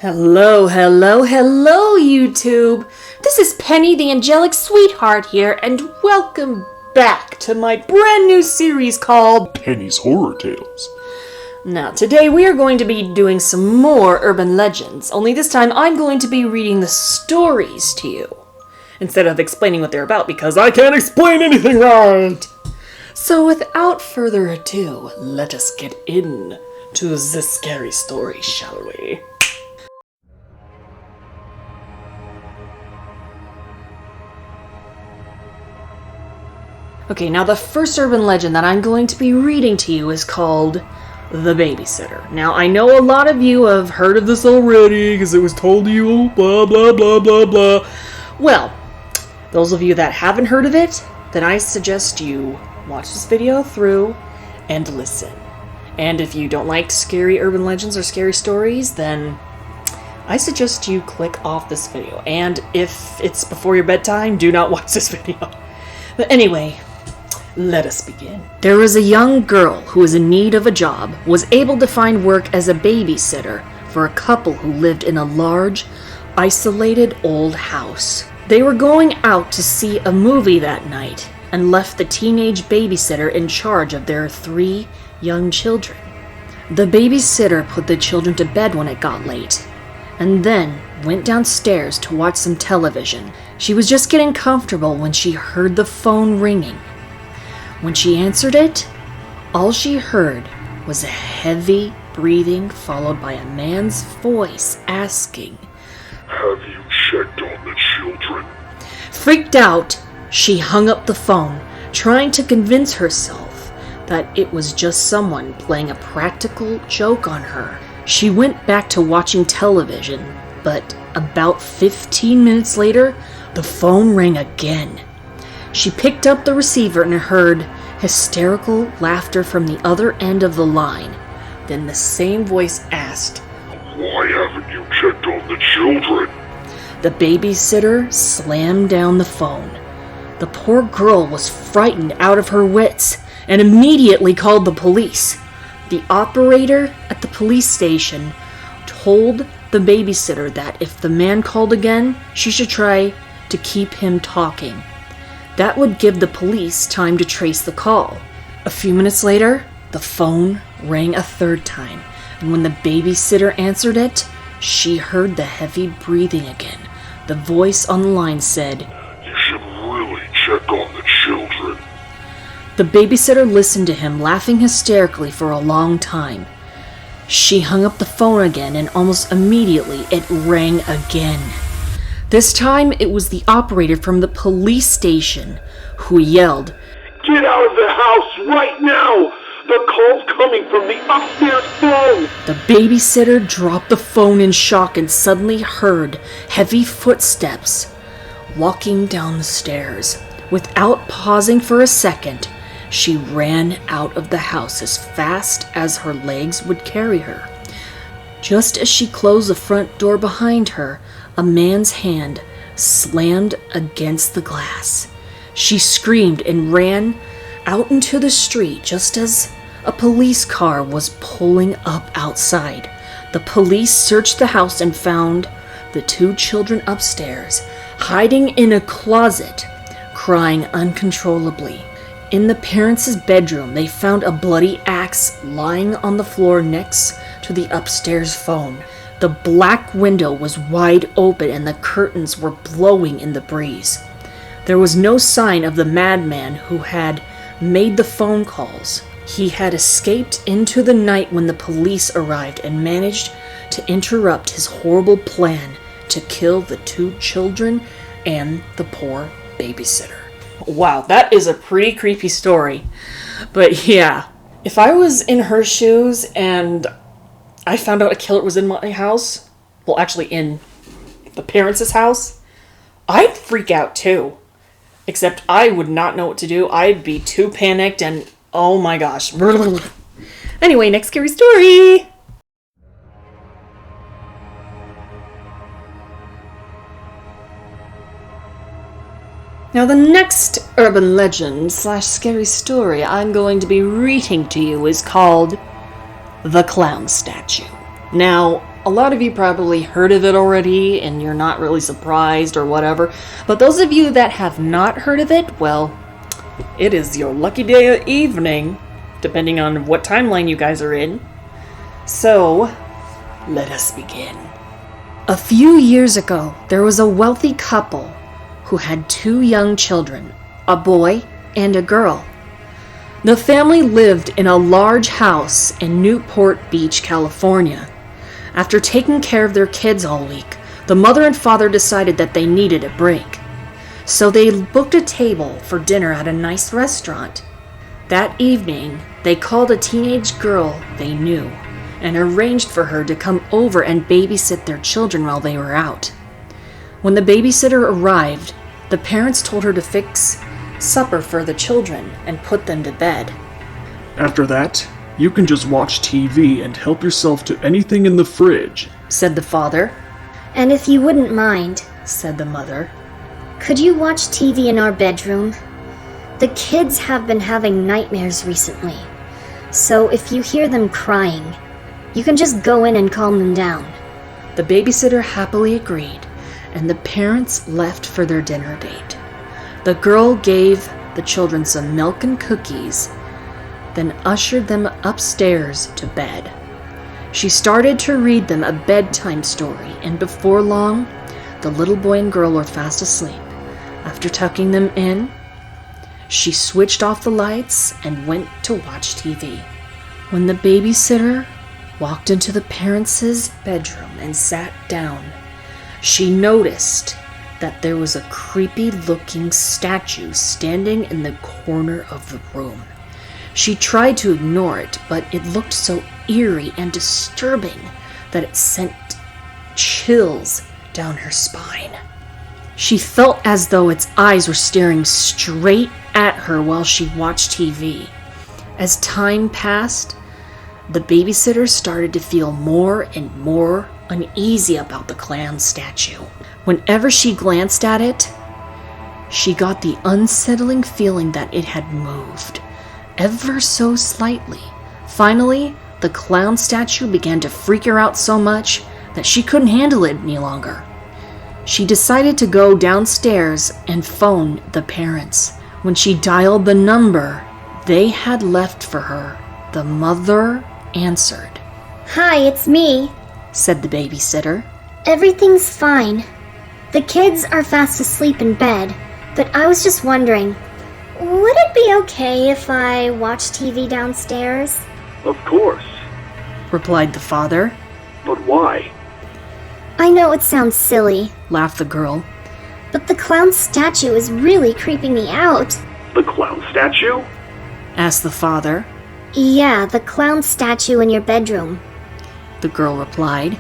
Hello, hello, hello, YouTube! This is Penny the Angelic Sweetheart here, and welcome back to my brand new series called Penny's Horror Tales. Now, today we are going to be doing some more urban legends, only this time I'm going to be reading the stories to you, instead of explaining what they're about, because I can't explain anything right! So without further ado, let us get in to the scary story, shall we? Okay, now the first urban legend that I'm going to be reading to you is called The Babysitter. Now, I know a lot of you have heard of this already, because it was told to you, blah, blah, blah, blah, blah. Well, those of you that haven't heard of it, then I suggest you watch this video through and listen. And if you don't like scary urban legends or scary stories, then I suggest you click off this video. And if it's before your bedtime, do not watch this video. But anyway, let us begin. There was a young girl who was in need of a job, was able to find work as a babysitter for a couple who lived in a large, isolated old house. They were going out to see a movie that night and left the teenage babysitter in charge of their 3 young children. The babysitter put the children to bed when it got late, and then went downstairs to watch some television. She was just getting comfortable when she heard the phone ringing. When she answered it, all she heard was a heavy breathing followed by a man's voice asking, "Have you checked on the children?" Freaked out, she hung up the phone, trying to convince herself that it was just someone playing a practical joke on her. She went back to watching television, but about 15 minutes later, the phone rang again. She picked up the receiver and heard hysterical laughter from the other end of the line. Then the same voice asked, "Why haven't you checked on the children?" The babysitter slammed down the phone. The poor girl was frightened out of her wits and immediately called the police. The operator at the police station told the babysitter that if the man called again, she should try to keep him talking. That would give the police time to trace the call. A few minutes later, the phone rang a third time, and when the babysitter answered it, she heard the heavy breathing again. The voice on the line said, "You should really check on the children." The babysitter listened to him, laughing hysterically for a long time. She hung up the phone again, and almost immediately it rang again. This time it was the operator from the police station who yelled, "Get out of the house right now! The call's coming from the upstairs phone!" The babysitter dropped the phone in shock and suddenly heard heavy footsteps walking down the stairs. Without pausing for a second, she ran out of the house as fast as her legs would carry her. Just as she closed the front door behind her, a man's hand slammed against the glass. She screamed and ran out into the street just as a police car was pulling up outside. The police searched the house and found the 2 children upstairs, hiding in a closet, crying uncontrollably. In the parents' bedroom, they found a bloody axe lying on the floor next to the upstairs phone. The black window was wide open and the curtains were blowing in the breeze. There was no sign of the madman who had made the phone calls. He had escaped into the night when the police arrived and managed to interrupt his horrible plan to kill the 2 children and the poor babysitter. Wow, that is a pretty creepy story. But yeah, if I was in her shoes and I found out a killer was in my house, well, actually in the parents' house, I'd freak out too. Except I would not know what to do. I'd be too panicked and oh my gosh. Anyway, next scary story. Now the next urban legend / scary story I'm going to be reading to you is called The Clown Statue. Now, a lot of you probably heard of it already and you're not really surprised or whatever. But those of you that have not heard of it, well, it is your lucky day or evening, depending on what timeline you guys are in. So, let us begin. A few years ago, there was a wealthy couple who had 2 young children, a boy and a girl. The family lived in a large house in Newport Beach, California. After taking care of their kids all week, the mother and father decided that they needed a break. So they booked a table for dinner at a nice restaurant. That evening, they called a teenage girl they knew and arranged for her to come over and babysit their children while they were out. When the babysitter arrived, the parents told her to fix supper for the children and put them to bed. After that, you can just watch TV and help yourself to anything in the fridge, said the father. And if you wouldn't mind, said the mother, could you watch TV in our bedroom? The kids have been having nightmares recently, so if you hear them crying, you can just go in and calm them down. The babysitter happily agreed, and the parents left for their dinner date. The girl gave the children some milk and cookies, then ushered them upstairs to bed. She started to read them a bedtime story, and before long, the little boy and girl were fast asleep. After tucking them in, she switched off the lights and went to watch TV. When the babysitter walked into the parents' bedroom and sat down, she noticed that there was a creepy-looking statue standing in the corner of the room. She tried to ignore it, but it looked so eerie and disturbing that it sent chills down her spine. She felt as though its eyes were staring straight at her while she watched TV. As time passed, the babysitter started to feel more and more uneasy about the clown statue. Whenever she glanced at it, she got the unsettling feeling that it had moved, ever so slightly. Finally, the clown statue began to freak her out so much that she couldn't handle it any longer. She decided to go downstairs and phone the parents. When she dialed the number they had left for her, the mother answered. Hi, it's me, said the babysitter. Everything's fine. The kids are fast asleep in bed, but I was just wondering, would it be okay if I watch TV downstairs? Of course. Replied the father. But why? I know it sounds silly, laughed the girl, but the clown statue is really creeping me out. The clown statue? Asked the father. Yeah, the clown statue in your bedroom, the girl replied.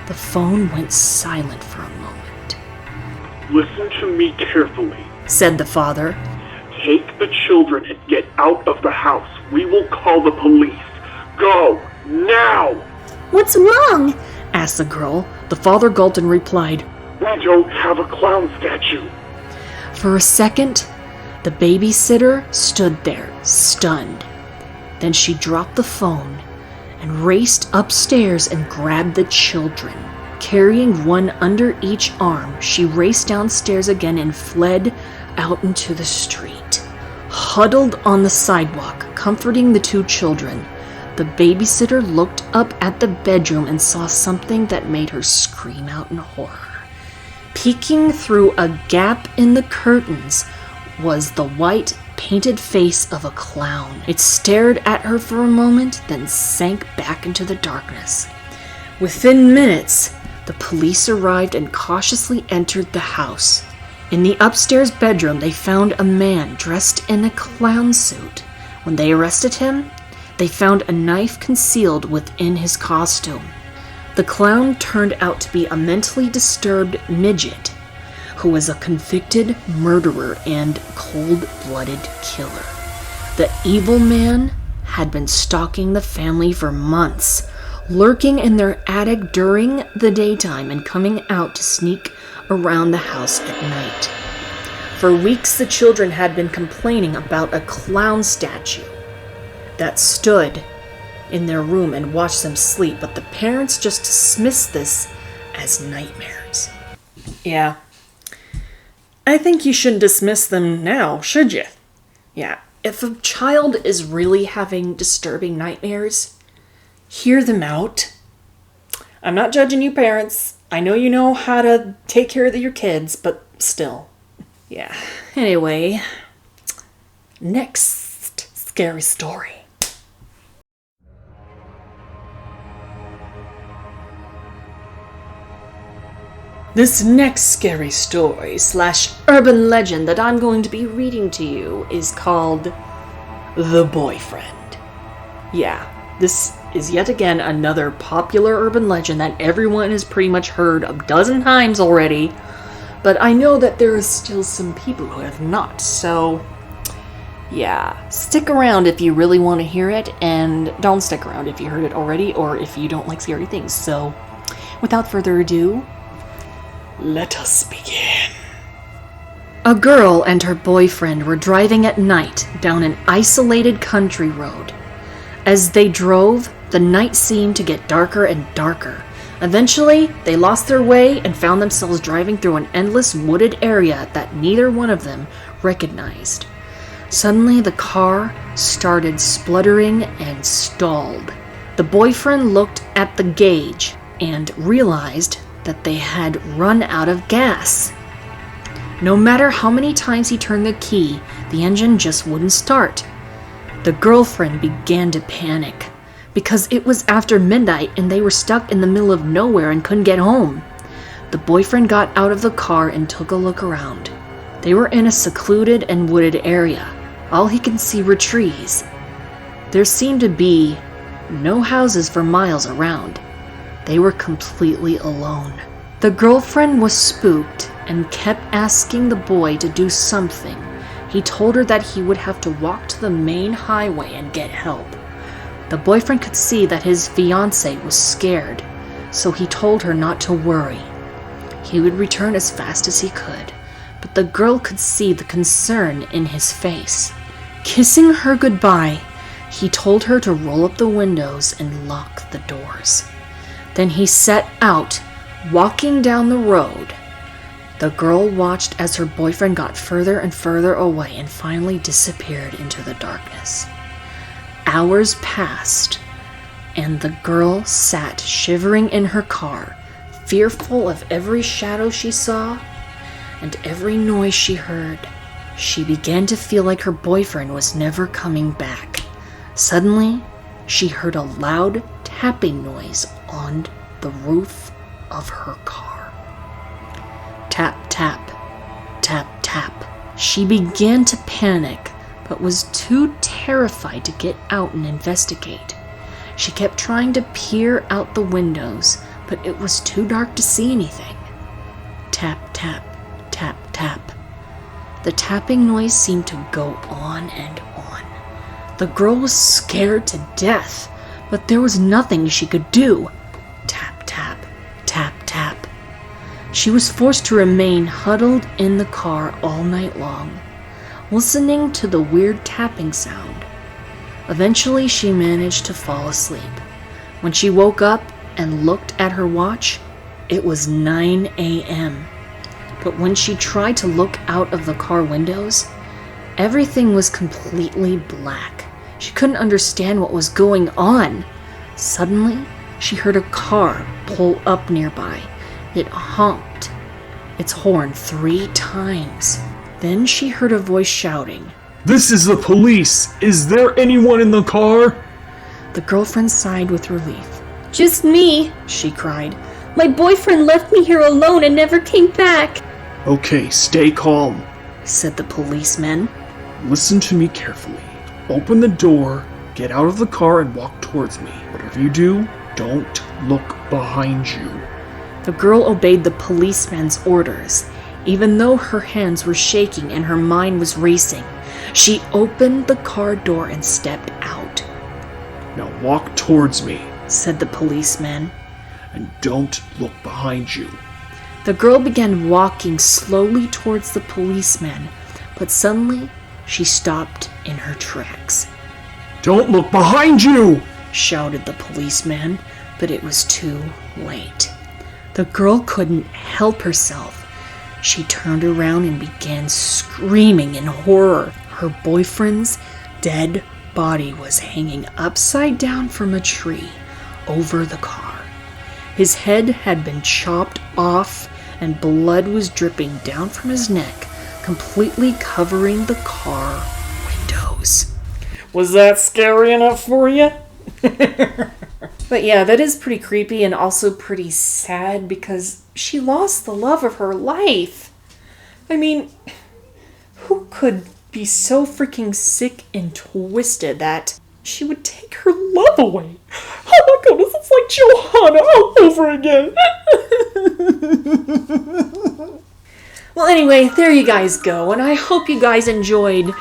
The phone went silent for a moment. Listen to me carefully, said the father. Take the children and get out of the house. We will call the police. Go, now! What's wrong? Asked the girl. The father gulped and replied, We don't have a clown statue. For a second, the babysitter stood there, stunned. Then she dropped the phone and raced upstairs and grabbed the children. Carrying one under each arm, she raced downstairs again and fled out into the street. Huddled on the sidewalk, comforting the 2 children, the babysitter looked up at the bedroom and saw something that made her scream out in horror. Peeking through a gap in the curtains was the white, painted face of a clown. It stared at her for a moment, then sank back into the darkness. Within minutes, the police arrived and cautiously entered the house. In the upstairs bedroom, they found a man dressed in a clown suit. When they arrested him, they found a knife concealed within his costume. The clown turned out to be a mentally disturbed midget who was a convicted murderer and cold-blooded killer. The evil man had been stalking the family for months, lurking in their attic during the daytime and coming out to sneak around the house at night. For weeks, the children had been complaining about a clown statue that stood in their room and watch them sleep, but the parents just dismiss this as nightmares. Yeah. I think you shouldn't dismiss them now, should you? Yeah. If a child is really having disturbing nightmares, hear them out. I'm not judging you parents. I know you know how to take care of your kids, but still. Yeah. Anyway, next scary story. This next scary story / urban legend that I'm going to be reading to you is called The Boyfriend. Yeah, this is yet again another popular urban legend that everyone has pretty much heard a dozen times already, but I know that there is still some people who have not, so yeah, stick around if you really want to hear it, and don't stick around if you heard it already or if you don't like scary things. So, without further ado, let us begin. A girl and her boyfriend were driving at night down an isolated country road. As they drove, the night seemed to get darker and darker. Eventually, they lost their way and found themselves driving through an endless wooded area that neither one of them recognized. Suddenly, the car started spluttering and stalled. The boyfriend looked at the gauge and realized that they had run out of gas. No matter how many times he turned the key, the engine just wouldn't start. The girlfriend began to panic because it was after midnight and they were stuck in the middle of nowhere and couldn't get home. The boyfriend got out of the car and took a look around. They were in a secluded and wooded area. All he could see were trees. There seemed to be no houses for miles around. They were completely alone. The girlfriend was spooked and kept asking the boy to do something. He told her that he would have to walk to the main highway and get help. The boyfriend could see that his fiancée was scared, so he told her not to worry. He would return as fast as he could, but the girl could see the concern in his face. Kissing her goodbye, he told her to roll up the windows and lock the doors. Then he set out, walking down the road. The girl watched as her boyfriend got further and further away and finally disappeared into the darkness. Hours passed, and the girl sat shivering in her car, fearful of every shadow she saw and every noise she heard. She began to feel like her boyfriend was never coming back. Suddenly, she heard a loud tapping noise on the roof of her car. Tap, tap, tap, tap. She began to panic, but was too terrified to get out and investigate. She kept trying to peer out the windows, but it was too dark to see anything. Tap, tap, tap, tap. The tapping noise seemed to go on and on. The girl was scared to death, but there was nothing she could do. Tap, tap, tap, tap. She was forced to remain huddled in the car all night long, listening to the weird tapping sound. Eventually, she managed to fall asleep. When she woke up and looked at her watch, it was 9 a.m. But when she tried to look out of the car windows, everything was completely black. She couldn't understand what was going on. Suddenly, she heard a car pull up nearby. It honked its horn 3 times. Then she heard a voice shouting, "This is the police! Is there anyone in the car?" The girlfriend sighed with relief. Just me, She cried. my boyfriend left me here alone and never came back. "Okay, stay calm. Said the policeman. Listen to me carefully. Open the door, get out of the car, and walk towards me. Whatever you do, don't look behind you." The girl obeyed the policeman's orders, even though her hands were shaking and her mind was racing. She opened the car door and stepped out. "Now walk towards me, Said the policeman. and don't look behind you." The girl began walking slowly towards the policeman, but suddenly she stopped in her tracks. "Don't look behind you!" shouted the policeman, but it was too late. The girl couldn't help herself. She turned around and began screaming in horror. Her boyfriend's dead body was hanging upside down from a tree over the car. His head had been chopped off and blood was dripping down from his neck, completely covering the car windows. Was that scary enough for you? But yeah, that is pretty creepy and also pretty sad because she lost the love of her life. I mean, who could be so freaking sick and twisted that she would take her love away? Oh my goodness, it's like Johanna all over again. Well, anyway, there you guys go, and I hope you guys enjoyed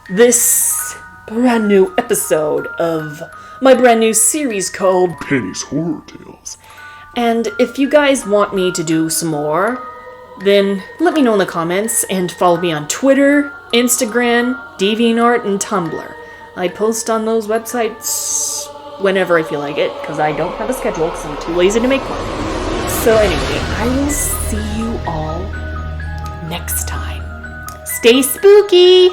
this brand new episode of my brand new series called Penny's Horror Tales. And if you guys want me to do some more, then let me know in the comments and follow me on Twitter, Instagram, DeviantArt, and Tumblr. I post on those websites whenever I feel like it, because I don't have a schedule because I'm too lazy to make one. So anyway, I will see you all next time. Stay spooky!